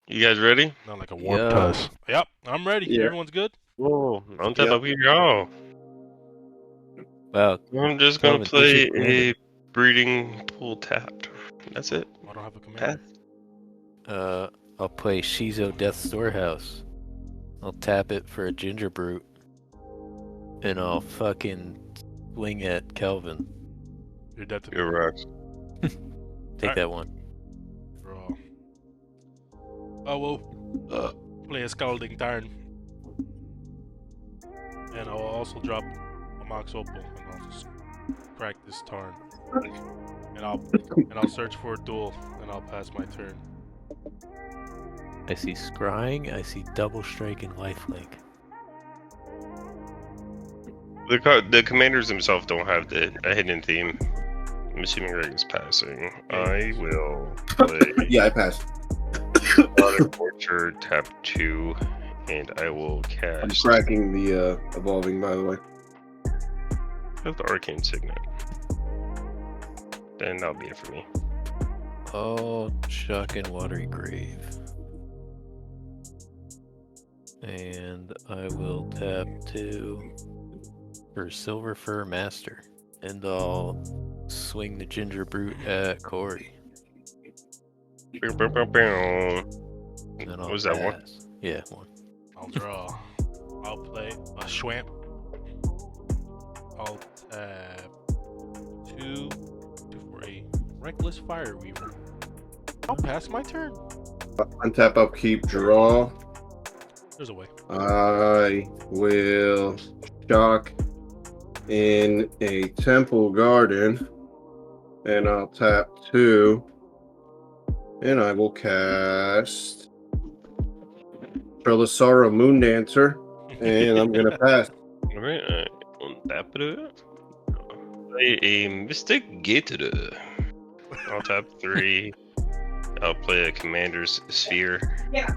You guys ready? Not like a warm tuss. Yep, I'm ready. Yeah. Everyone's good? Whoa, on top Yep. of y'all. Wow. I'm just gonna Calvin, play who's your a breeding pool tapped. That's it. I don't have a commander. I'll play Shizo Death Storehouse. I'll tap it for a ginger brute. And I'll fucking swing at Calvin. You're dead to me. Good rocks. Take Alright. that one. Draw. I will play a Scalding Tarn. And I'll also drop a Mox Opal. And I'll just crack this Tarn. And I'll search for a duel. And I'll pass my turn. I see Scrying, I see Double Strike and Lifelink. The commanders themselves don't have a hidden theme. I'm assuming Reagan's passing. I will play Yeah, I passed. Water Orchard, tap 2, and I will I'm cast cracking the evolving, by the way. the Arcane Signet. Then that'll be it for me. Oh, Shock and Watery Grave. And I will tap 2 for Silver Fur Master. And I'll swing the Ginger Brute at Corey. Bow, bow, bow, bow. And I'll What was that one? pass. Yeah, one. I'll draw. I'll play a Schwamp. I'll tap 2 for a Reckless Fire Weaver. I'll pass my turn. Untap, upkeep, draw. There's a way. I will shock in a Temple Garden. And I'll tap 2. And I will cast Trassios Moon Dancer. And I'm going to pass. Alright, on tap it. Play a Mystic Gator. I'll tap 3. I'll play a Commander's Sphere. Yeah.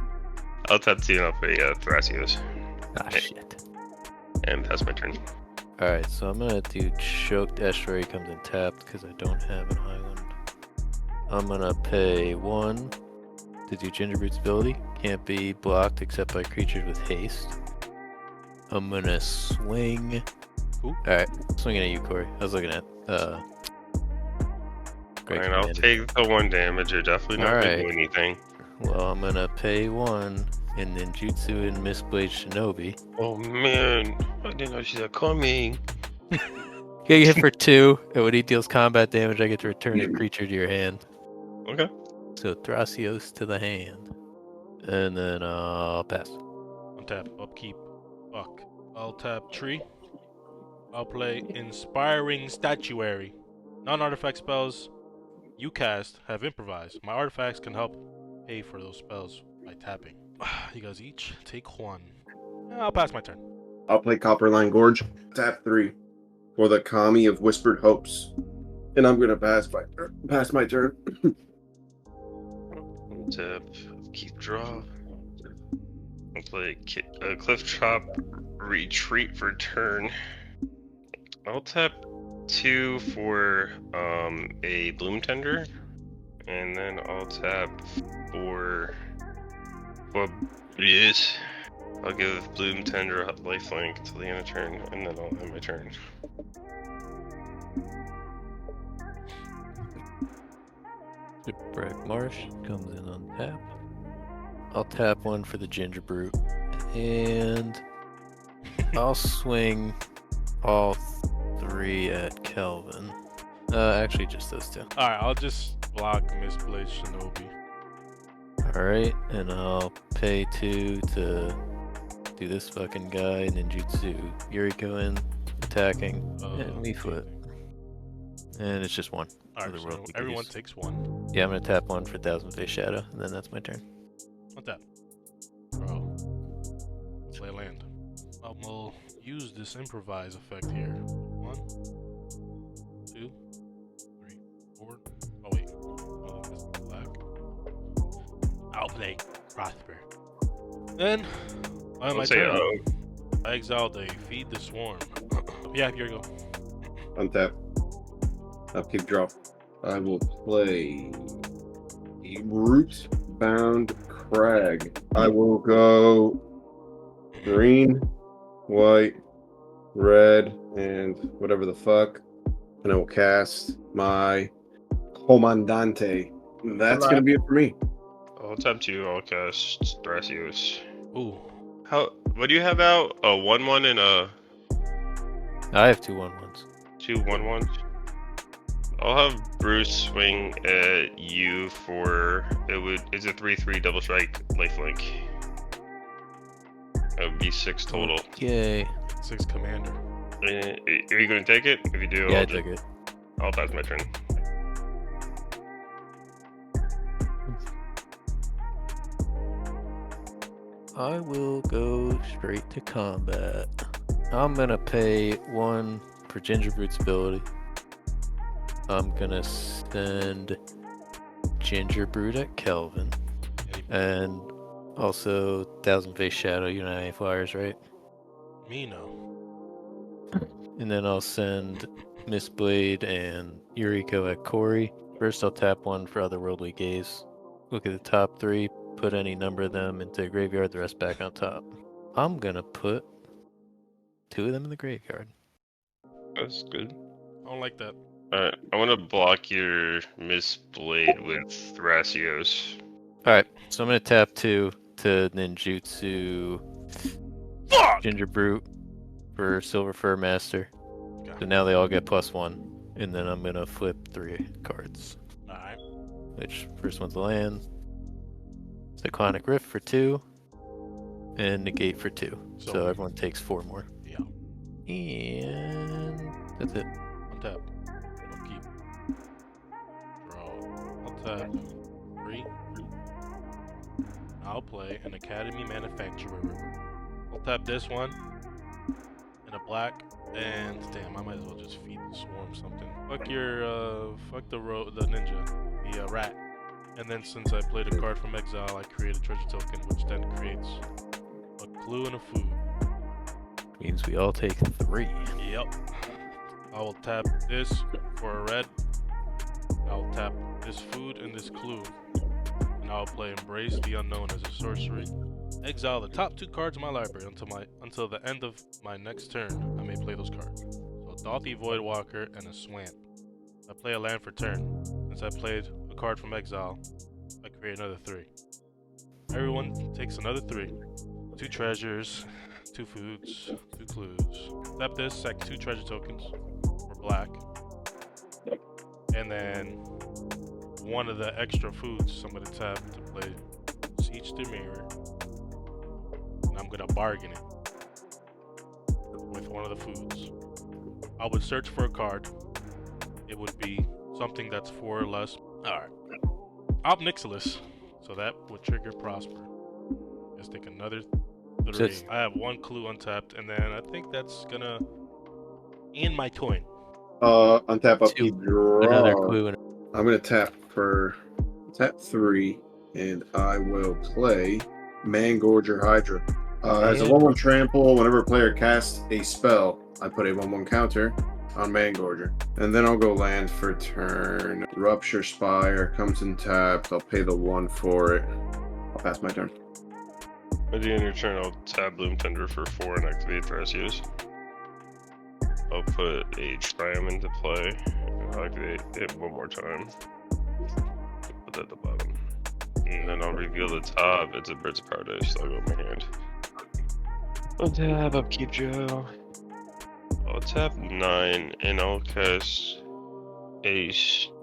I'll tap 2 and I'll play Trassios. Ah, shit. And pass my turn. Alright, so I'm gonna do Choked Estuary comes in tapped because I don't have an island. I'm gonna pay 1 to do Ginger Brute's ability. Can't be blocked except by creatures with haste. I'm gonna swing. Alright, swinging at you, Corey. I was looking at Great And I'll Commander. take the 1 damage. You're definitely not gonna do Alright. anything. Well, I'm gonna pay 1 and then Jutsu and Mistblade Shinobi. Oh man, I didn't know she's coming. Get hit for 2, and when he deals combat damage, I get to return a creature to your hand. Okay. So Trassios to the hand. And then I'll pass. Untap, upkeep, fuck. I'll tap tree. I'll play Inspiring Statuary. Non-artifact spells you cast have improvised. My artifacts can help pay for those spells by tapping. You guys each take 1. I'll pass my turn. I'll play Copperline Gorge. Tap 3 for the Kami of Whispered Hopes. And I'm going to pass my turn. Tap, keep draw. I'll play Cliff Chop, retreat for turn. I'll tap 2 for a Bloom Tender, and then I'll tap for yes. I'll give Bloom Tender a lifelink till the end of turn, and then I'll end my turn. Shipwreck Marsh comes in on tap. I'll tap 1 for the Ginger Brute. And I'll swing all 3 at Kelvin. Actually, just those 2. Alright, I'll just block Mistblade Shinobi. Alright, and I'll pay 2 to do this fucking guy, and then Jutsu Yuriko in, attacking, and we flip. And it's just 1. Alright, so everyone takes 1. Yeah, I'm gonna tap 1 for Thousand Face Shadow, and then that's my turn. Untap. Bro. Play land. We'll use this improvise effect here. 1, 2, 3, 4. Oh wait. Oh, this is black. I'll play Prosper. Then on my turn, I exiled a Feed the Swarm. Yeah, here you go. Untap. Upkeep, draw. I will play a Root Bound Crag. I will go green, white, red, and whatever the fuck. And I will cast my Comandante. That's going to be it for me. I'll tap 2, I'll cast Trassios. Ooh. What do you have out? A 1/1 and a I have 2 1/1s. 2 1/1s? I'll have Bruce swing at you for it's a 3/3 double strike lifelink. That would be 6 total. Yay. 6 commander. Are you gonna take it? If you do, Yeah, I took it. I'll pass my turn. I will go straight to combat. I'm gonna pay 1 for Gingerbread's ability. I'm gonna send Gingerbread at Kelvin. And also 1000 Face Shadow. You don't have any flyers, right? Me, no. And then I'll send Miss Blade and Yuriko at Corey. First I'll tap 1 for Otherworldly Gaze. Look at the top 3, put any number of them into the graveyard, the rest back on top. I'm gonna put 2 of them in the graveyard. That's good. I don't like that. Alright, I want to block your Miss Blade with Trassios. Alright, so I'm gonna tap 2 to ninjutsu Ginger Brute for Silver Fur Master. Okay. So now they all get +1. And then I'm gonna flip 3 cards. Alright. Which first one's a land. Cyclonic Rift for 2. And Negate for 2. So everyone takes 4 more. Yeah. And that's it. Untap. Upkeep. Draw. Untap. 3. I'll play an Academy Manufacturer River. I'll tap this one. And a black. And damn, I might as well just feed the swarm something. Fuck your fuck the ninja. The rat. And then since I played a card from exile, I create a treasure token, which then creates a clue and a food. Means we all take 3. Yep. I will tap this for a red. I'll tap this food and this clue. And I'll play Embrace the Unknown as a sorcery. Exile the top 2 cards in my library until the end of my next turn. I may play those cards. So Dalthy Voidwalker and a Swamp. I play a land for turn. Since I played a card from exile, I create another 3. Everyone takes another 3. 2 treasures, 2 foods, 2 clues. Tap this, sack 2 treasure tokens for black. And then one of the extra foods I'm gonna tap to play Siege the Mirror. And I'm gonna bargain it with one of the foods. I would search for a card. It would be something that's 4 or less. Alright. Obnixilis. So that would trigger Prosper. Let's take another 3. I have 1 clue untapped, and then I think that's gonna end my turn. Untap upkeep, draw. Another clue. I'm gonna tap 3, and I will play Mangorger Hydra. As a 1/1 trample, whenever a player casts a spell, I put a 1/1 counter on Mangorger. And then I'll go land for turn. Rupture Spire comes in tapped. I'll pay the 1 for it. I'll pass my turn. At the end of your turn, I'll tap Bloom Tender for 4 and activate Trassios. I'll put a Triumph into play and I'll activate it 1 more time. Put that at the bottom. And then I'll reveal the top. It's a Birds of Paradise, so I'll go in my hand. I'll tap Upkeep Joe. I'll tap 9 and I'll cast a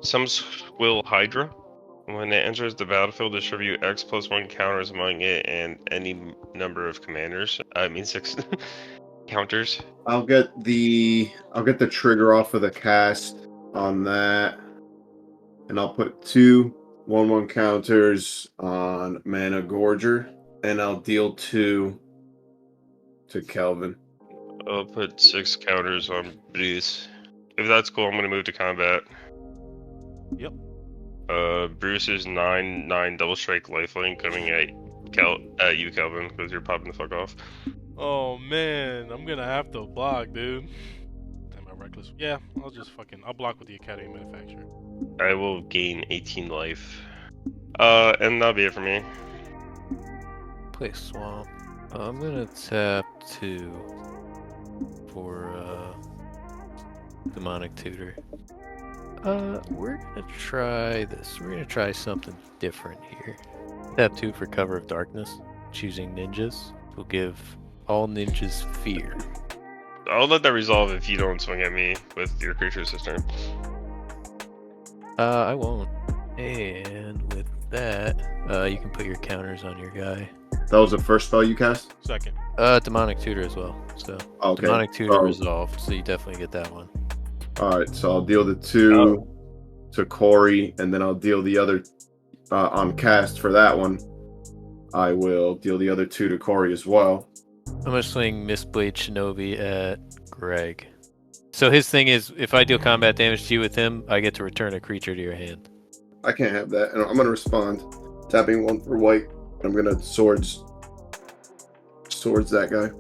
Sumswill Hydra. When it enters the battlefield, distribute X +1 counters among it and any number of commanders. I mean 6 counters. I'll get the trigger off of the cast on that, and I'll put 2 1/1 counters on Mana Gorger, and I'll deal 2 to Kelvin. I'll put 6 counters on Bruce. If that's cool, I'm gonna move to combat. Yep. Bruce's 9/9 double strike lifelink coming at you, Kelvin, because you're popping the fuck off. Oh man, I'm gonna have to block, dude. Damn, I'm reckless. Yeah, I'll block with the Academy Manufacturer. I will gain 18 life. And that'll be it for me. play Swamp. I'm gonna tap 2 for Demonic Tutor. We're gonna try this. We're gonna try something different here. Tap 2 for Cover of Darkness. Choosing ninjas will give all ninjas fear. I'll let that resolve if you don't swing at me with your creature system. I won't. And with that, you can put your counters on your guy. That was the first spell you cast? Second. Demonic Tutor as well. So Okay. Demonic Tutor Oh. resolved, so you definitely get that one. Alright, so I'll deal the 2 to Corey, and then I'll deal the other on cast for that one. I will deal the other 2 to Corey as well. I'm gonna swing Mistblade Shinobi at Greg. So his thing is, if I deal combat damage to you with him, I get to return a creature to your hand. I can't have that, and I'm gonna respond. Tapping 1 for white. I'm gonna swords that guy.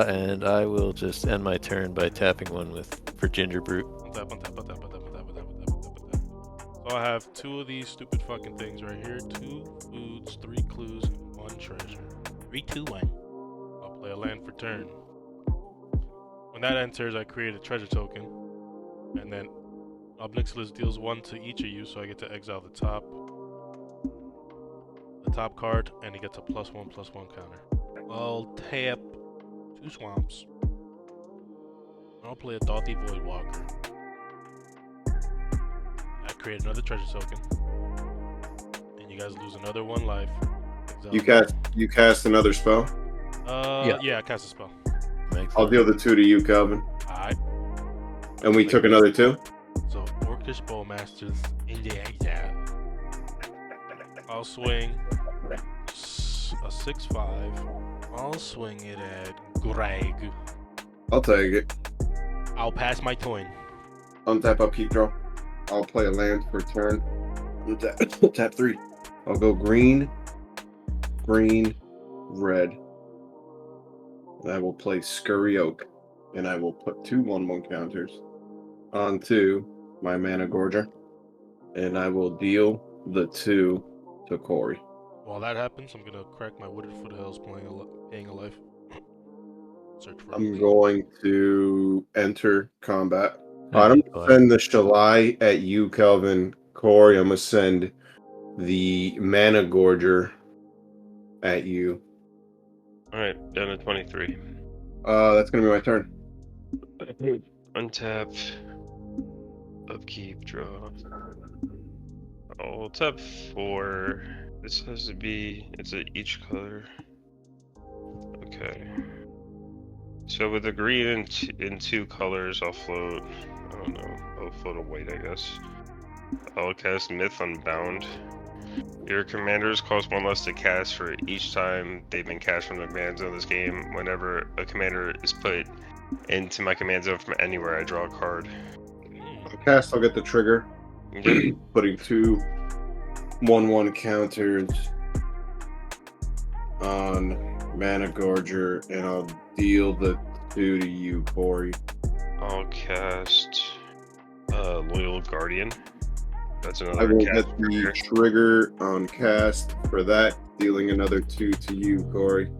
And I will just end my turn by tapping 1 for Ginger Brute. Untap. So I have 2 of these stupid fucking things right here. 2 foods, 3 clues, and 1 treasure. 3, 2, 1. I'll play a land for turn. When that enters, I create a treasure token, and then Obnixilis deals 1 to each of you, so I get to exile the top card, and he gets a +1/+1 counter. I'll tap 2 swamps. I'll play a Daughty Voidwalker. I create another treasure token, and you guys lose another 1 life. Exile. You cast another spell? Yeah, I cast a spell. I'll deal the 2 to you, Calvin. Alright. And we took another 2? So, Orcish Bowmasters in the exile. I'll swing a 6/5. I'll swing it at Greg. I'll take it. I'll pass my turn. Untap, upkeep, draw. I'll play a land for turn. Tap 3. I'll go green, red. And I will play Scurry Oak. And I will put 2 1/1 counters onto my Mana Gorger. And I will deal the 2 to Corey. While that happens, I'm gonna crack my Wooded Foothills paying a life. Search for I'm going to enter combat. Yeah, I'm going to send the Shalai at you, Kelvin. Corey, I'm going to send the Mana Gorger at you. Alright, down to 23. That's going to be my turn. Untap. Upkeep, draw. I'll tap 4. This has to be, it's at each color. Okay. So with the green in 2 colors, I'll float, I don't know, I'll float a white, I guess. I'll cast Myth Unbound. Your commanders cost 1 less to cast for each time they've been cast from the command zone this game. Whenever a commander is put into my command zone from anywhere, I draw a card. I'll get the trigger. Yep. Putting 2 1/1 counters on Mana Gorger, and I'll deal the 2 to you, Corey. I'll cast Loyal Guardian. That's I another will cast get the trigger on cast for that, dealing another 2 to you, Corey.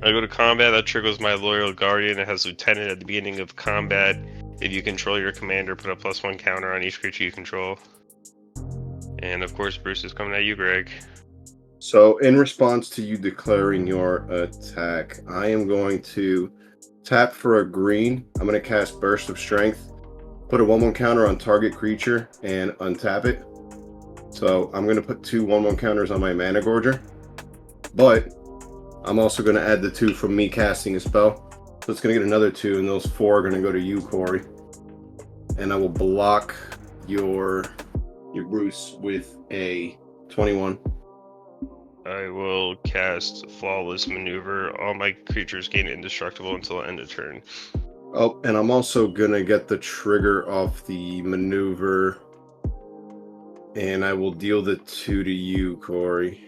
I go to combat, that triggers my Loyal Guardian. It has Lieutenant at the beginning of combat. If you control your commander, put a +1 counter on each creature you control. And of course, Bruce is coming at you, Greg. So, in response to you declaring your attack, I am going to tap for a green. I'm going to cast Burst of Strength, put a 1/1 counter on target creature, and untap it. So, I'm going to put 2 1/1 counters on my Mana Gorger. But, I'm also going to add the 2 from me casting a spell. So, it's going to get another 2, and those 4 are going to go to you, Corey. And I will block your Bruce with a 21. I will cast Flawless Maneuver. All my creatures gain indestructible until end of turn. Oh, and I'm also gonna get the trigger off the maneuver, and I will deal the 2 to you, Corey.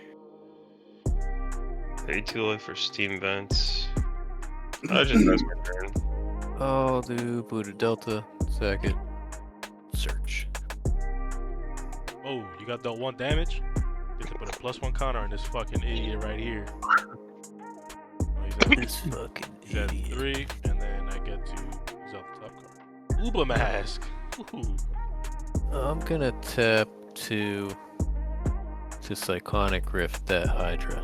32 life for Steam Vents. I just missed my turn. I'll do Buddha Delta. Second. Search. Oh, you got dealt 1 damage? Get Put a +1 counter on this fucking idiot right here. This fucking He's at idiot. 3, and then I get to use out the top card. Uber Mask. Ooh. I'm gonna tap to Cyclonic Rift that Hydra.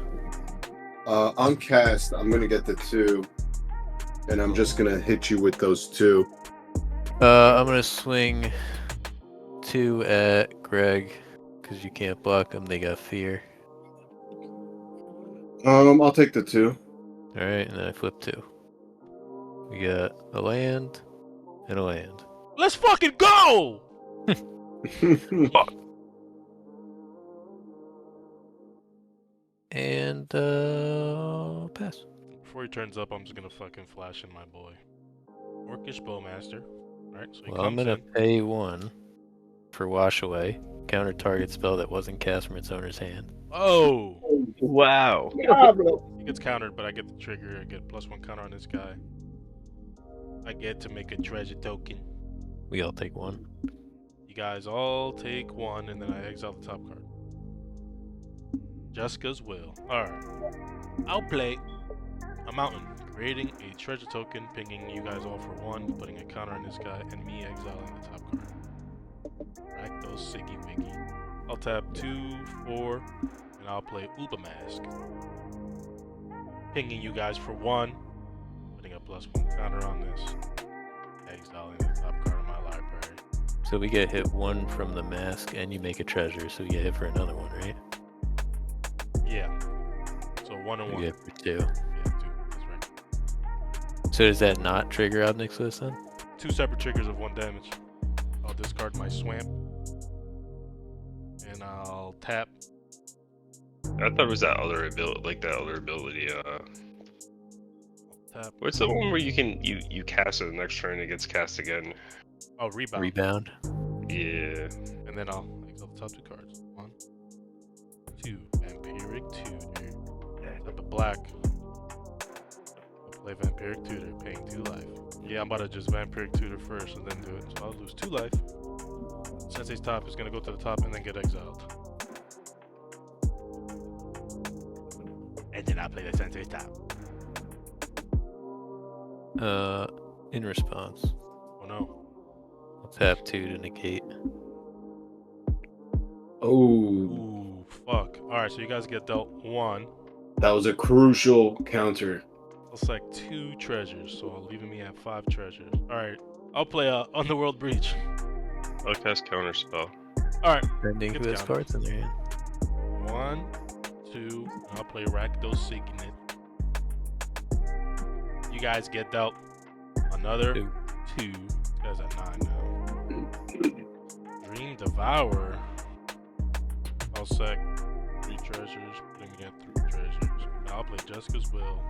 On cast, I'm gonna get the 2, and I'm just gonna hit you with those 2. I'm gonna swing 2 at Greg because you can't block them. They got fear. I'll take the 2. All right, and then I flip 2. We got a land and a land. Let's fucking go! And pass. Before he turns up, I'm just gonna fucking flash in my boy. Orcish Bowmaster. Alright, so he Well, I'm comes gonna in. pay 1 for Wash Away. Counter target spell that wasn't cast from its owner's hand. Oh! Wow. He gets countered, but I get the trigger. I get +1 counter on this guy. I get to make a treasure token. We all take 1. You guys all take 1, and then I exile the top card. Jessica's Will. Alright. I'll play a mountain, creating a treasure token, pinging you guys all for 1, putting a counter on this guy, and me exiling the top card. Rakdos Siggy Wiggy. I'll tap 2, 4, and I'll play Uber Mask. Pinging you guys for 1, putting a +1 counter on this, exiling the top card of my library. So we get hit 1 from the mask, and you make a treasure, so we get hit for another one, right? Yeah. So 1 and 1. We get for 2. Yeah, 2. That's right. So does that not trigger Obnix List then? 2 separate triggers of 1 damage. I'll discard my Swamp. And I'll tap. I thought it was that other ability, Tap. What's the one where you can you cast it the next turn, it gets cast again? Oh, Rebound. Rebound. Yeah. And then I'll exile the top 2 cards. 1, 2. Vampiric Tutor. Tap a black. I'll play Vampiric Tutor, paying 2 life. Yeah, I'm about to just Vampiric Tutor first and then do it. So I'll lose 2 life. Sensei's top is gonna go to the top and then get exiled. And then I'll play the Sensei's top. In response, Oh no. I'll tap 2 to negate. Oh, Ooh, fuck. Alright, so you guys get dealt 1. that was a crucial counter. Looks like 2 treasures, so leaving me at 5 treasures. Alright, I'll play Underworld Breach. I'll cast counter spell. Alright, Depending It's who has counter. cards in their hand. 1, 2, and I'll play Rakdos Signet. You guys get dealt another 2. 2. You guys at 9 now. Dream Devourer. I'll sack 3 treasures, putting me at 3 treasures. Now I'll play Jessica's Will.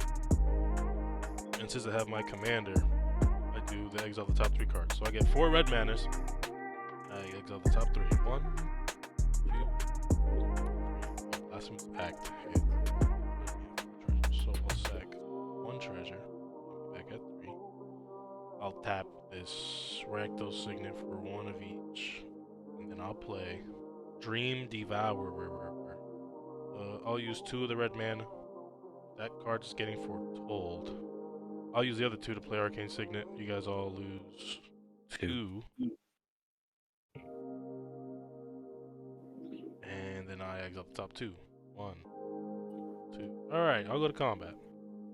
And since I have my commander, I do the exile the top 3 cards. So I get 4 red manas. I exile the top 3. 1, 2, 3. Last one's activate. So I'll sack 1 treasure. Back at 3. I'll tap this Rakdos Signet for 1 of each. And then I'll play Dream Devourer. I'll use 2 of the red mana. That card is getting foretold. I'll use the other 2 to play Arcane Signet. You guys all lose 2. And then I exile the top 2. 1, 2. Alright, I'll go to combat.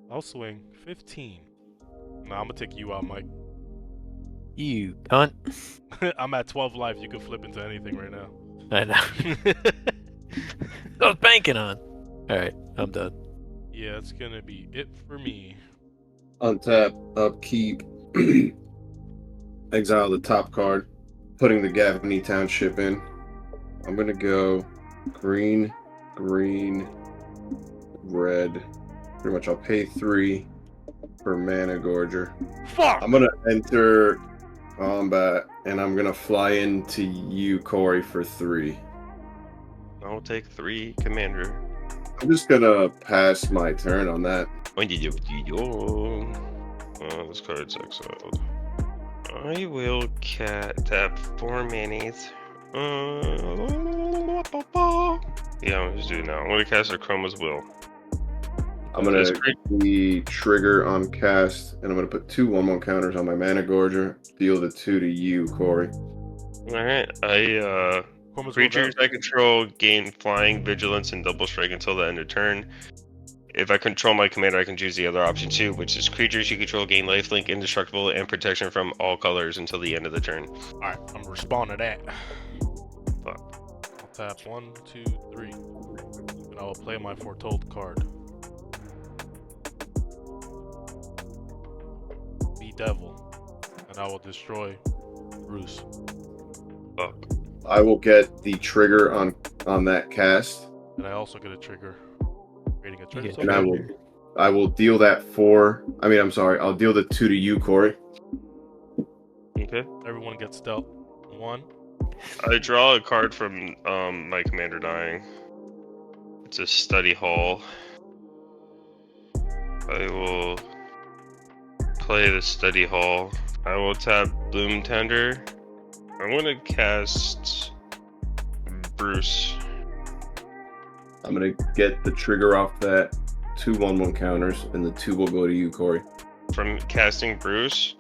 I'll swing 15. Nah, I'm gonna take you out, Mike. You cunt. I'm at 12 life. You can flip into anything right now. I know. I was banking on. Alright, I'm done. Yeah, that's gonna be it for me. Untap, upkeep, exile the top card, putting the Gavany Township in. I'm gonna go green, green, red. Pretty much I'll pay 3 for Mana Gorger. Fuck! I'm gonna enter combat and I'm gonna fly into you, Corey, for 3. I'll take 3 commander. I'm just gonna pass my turn on that. This card's exiled. I will tap 4 manas. Yeah, I'm just doing it now. I'm gonna cast a Chroma's Will. I'm gonna Just create- the trigger on cast, and I'm gonna put 2 1/1 counters on my Mana Gorger. Deal the 2 to you, Corey. Alright, Chroma's creatures Will I control gain flying, vigilance, and double strike until the end of turn. If I control my commander, I can choose the other option too, which is creatures you control gain lifelink, indestructible, and protection from all colors until the end of the turn. Alright, I'm gonna respond to that. Fuck. I'll tap 1, 2, 3. And I will play my foretold card. Be Devil. And I will destroy Bruce. Fuck. I will get the trigger on that cast, And I also get a trigger. Creating a trigger. get and token. I will deal that 4. I mean, I'm sorry. I'll deal the 2 to you, Corey. Okay. Everyone gets dealt 1. I draw a card from my commander dying. It's a study hall. I will play the study hall. I will tap Bloom Tender. I'm gonna cast Bruce. I'm gonna get the trigger off that 2 1/1 counters, and the 2 will go to you, Corey. From casting Bruce,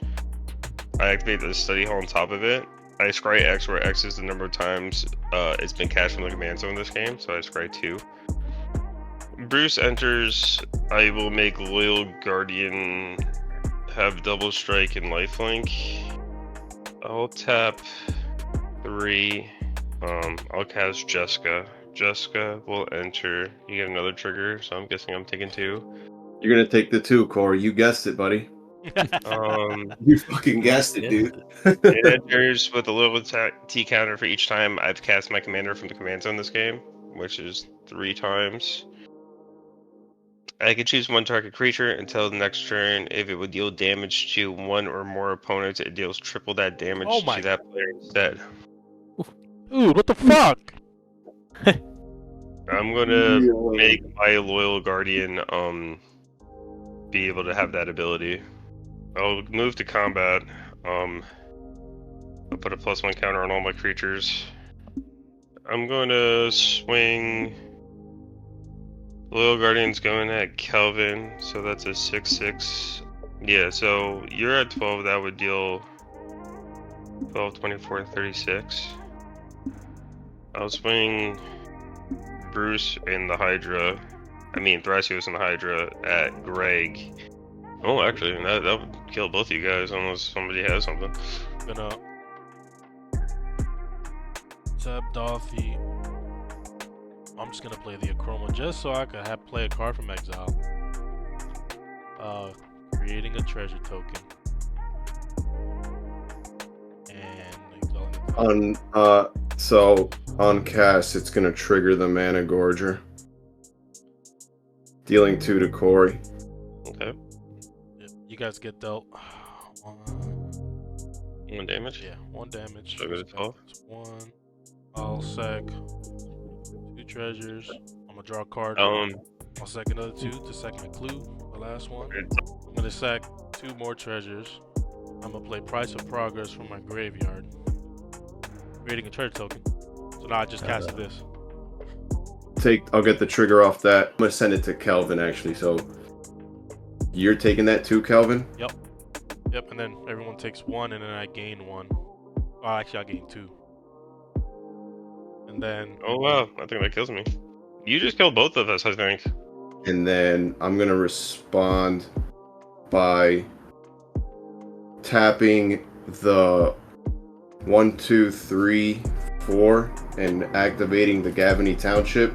I activate the study hall on top of it. I scry X, where X is the number of times it's been cast from the command zone in this game, so I scry 2. Bruce enters, I will make Loyal Guardian have double strike and lifelink. I'll tap 3. I'll cast Jessica. Jessica will enter. You get another trigger, so I'm guessing I'm taking 2. You're gonna take the 2, Corey. You guessed it, buddy. You fucking guessed it, dude. It enters with a little T counter for each time I've cast my commander from the command zone this game, which is 3 times. I can choose 1 target creature until the next turn. If it would deal damage to 1 or more opponents, it deals triple that damage to that player instead. Ooh, what the fuck? I'm gonna make my Loyal Guardian be able to have that ability. I'll move to combat. I'll put a +1 counter on all my creatures. I'm going to swing. Loyal Guardian's going at Kelvin, so that's a 6/6. Yeah, so you're at 12. That would deal 12, 24, 36. I'll swing Bruce and the Hydra. I mean Trassios and the Hydra at Greg. Oh, actually, that would kill both you guys unless somebody has something. Gonna tap Dorothy. I'm just gonna play the Achroma just so I can play a card from exile. Creating a treasure token. And So on cast, it's gonna trigger the Mana Gorger, dealing 2 to Corey. Okay. Yep, you guys get dealt 1 damage? Yeah, 1 damage. So I go to 12? That's 1. I'll sack 2 treasures. I'm gonna draw a card. Um, I'll sack another 2 to sack my clue, the last one. it's, I'm gonna sack 2 more treasures. I'm gonna play Price of Progress from my graveyard. Creating a treasure token. So now I just casted this. I'll get the trigger off that. I'm gonna send it to Kelvin actually. So you're taking that too, Kelvin? Yep, and then everyone takes 1 and then I gain 1. Oh, actually I gain 2. And then oh wow, I think that kills me. You just killed both of us, I think. And then I'm gonna respond by tapping the 1, 2, 3, 4 and activating the Gavany Township,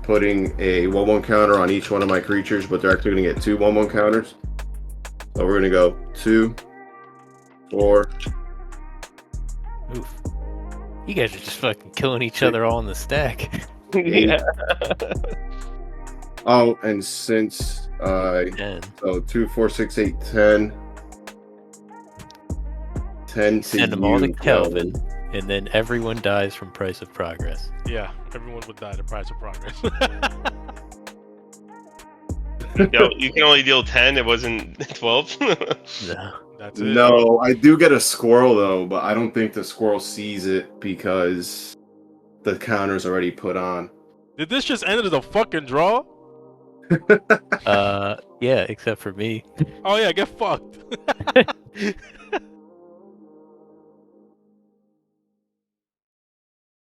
putting a 1/1 counter on each one of my creatures, but they're actually gonna get 2 1/1 counters. So we're gonna go 2, 4. Oof. You guys are just fucking killing each other all in the stack. Yeah. Oh, and since I 10. so 2, 4, 6, 8, 10. 10 to Send them all to you, Kelvin, and then everyone dies from Price of Progress. yeah, everyone would die to Price of Progress. Yo, you can only deal 10, it wasn't 12? No. That's it. No, I do get a squirrel though, but I don't think the squirrel sees it because the counter's already put on. Did this just end as a fucking draw? Yeah, except for me. Oh yeah, get fucked.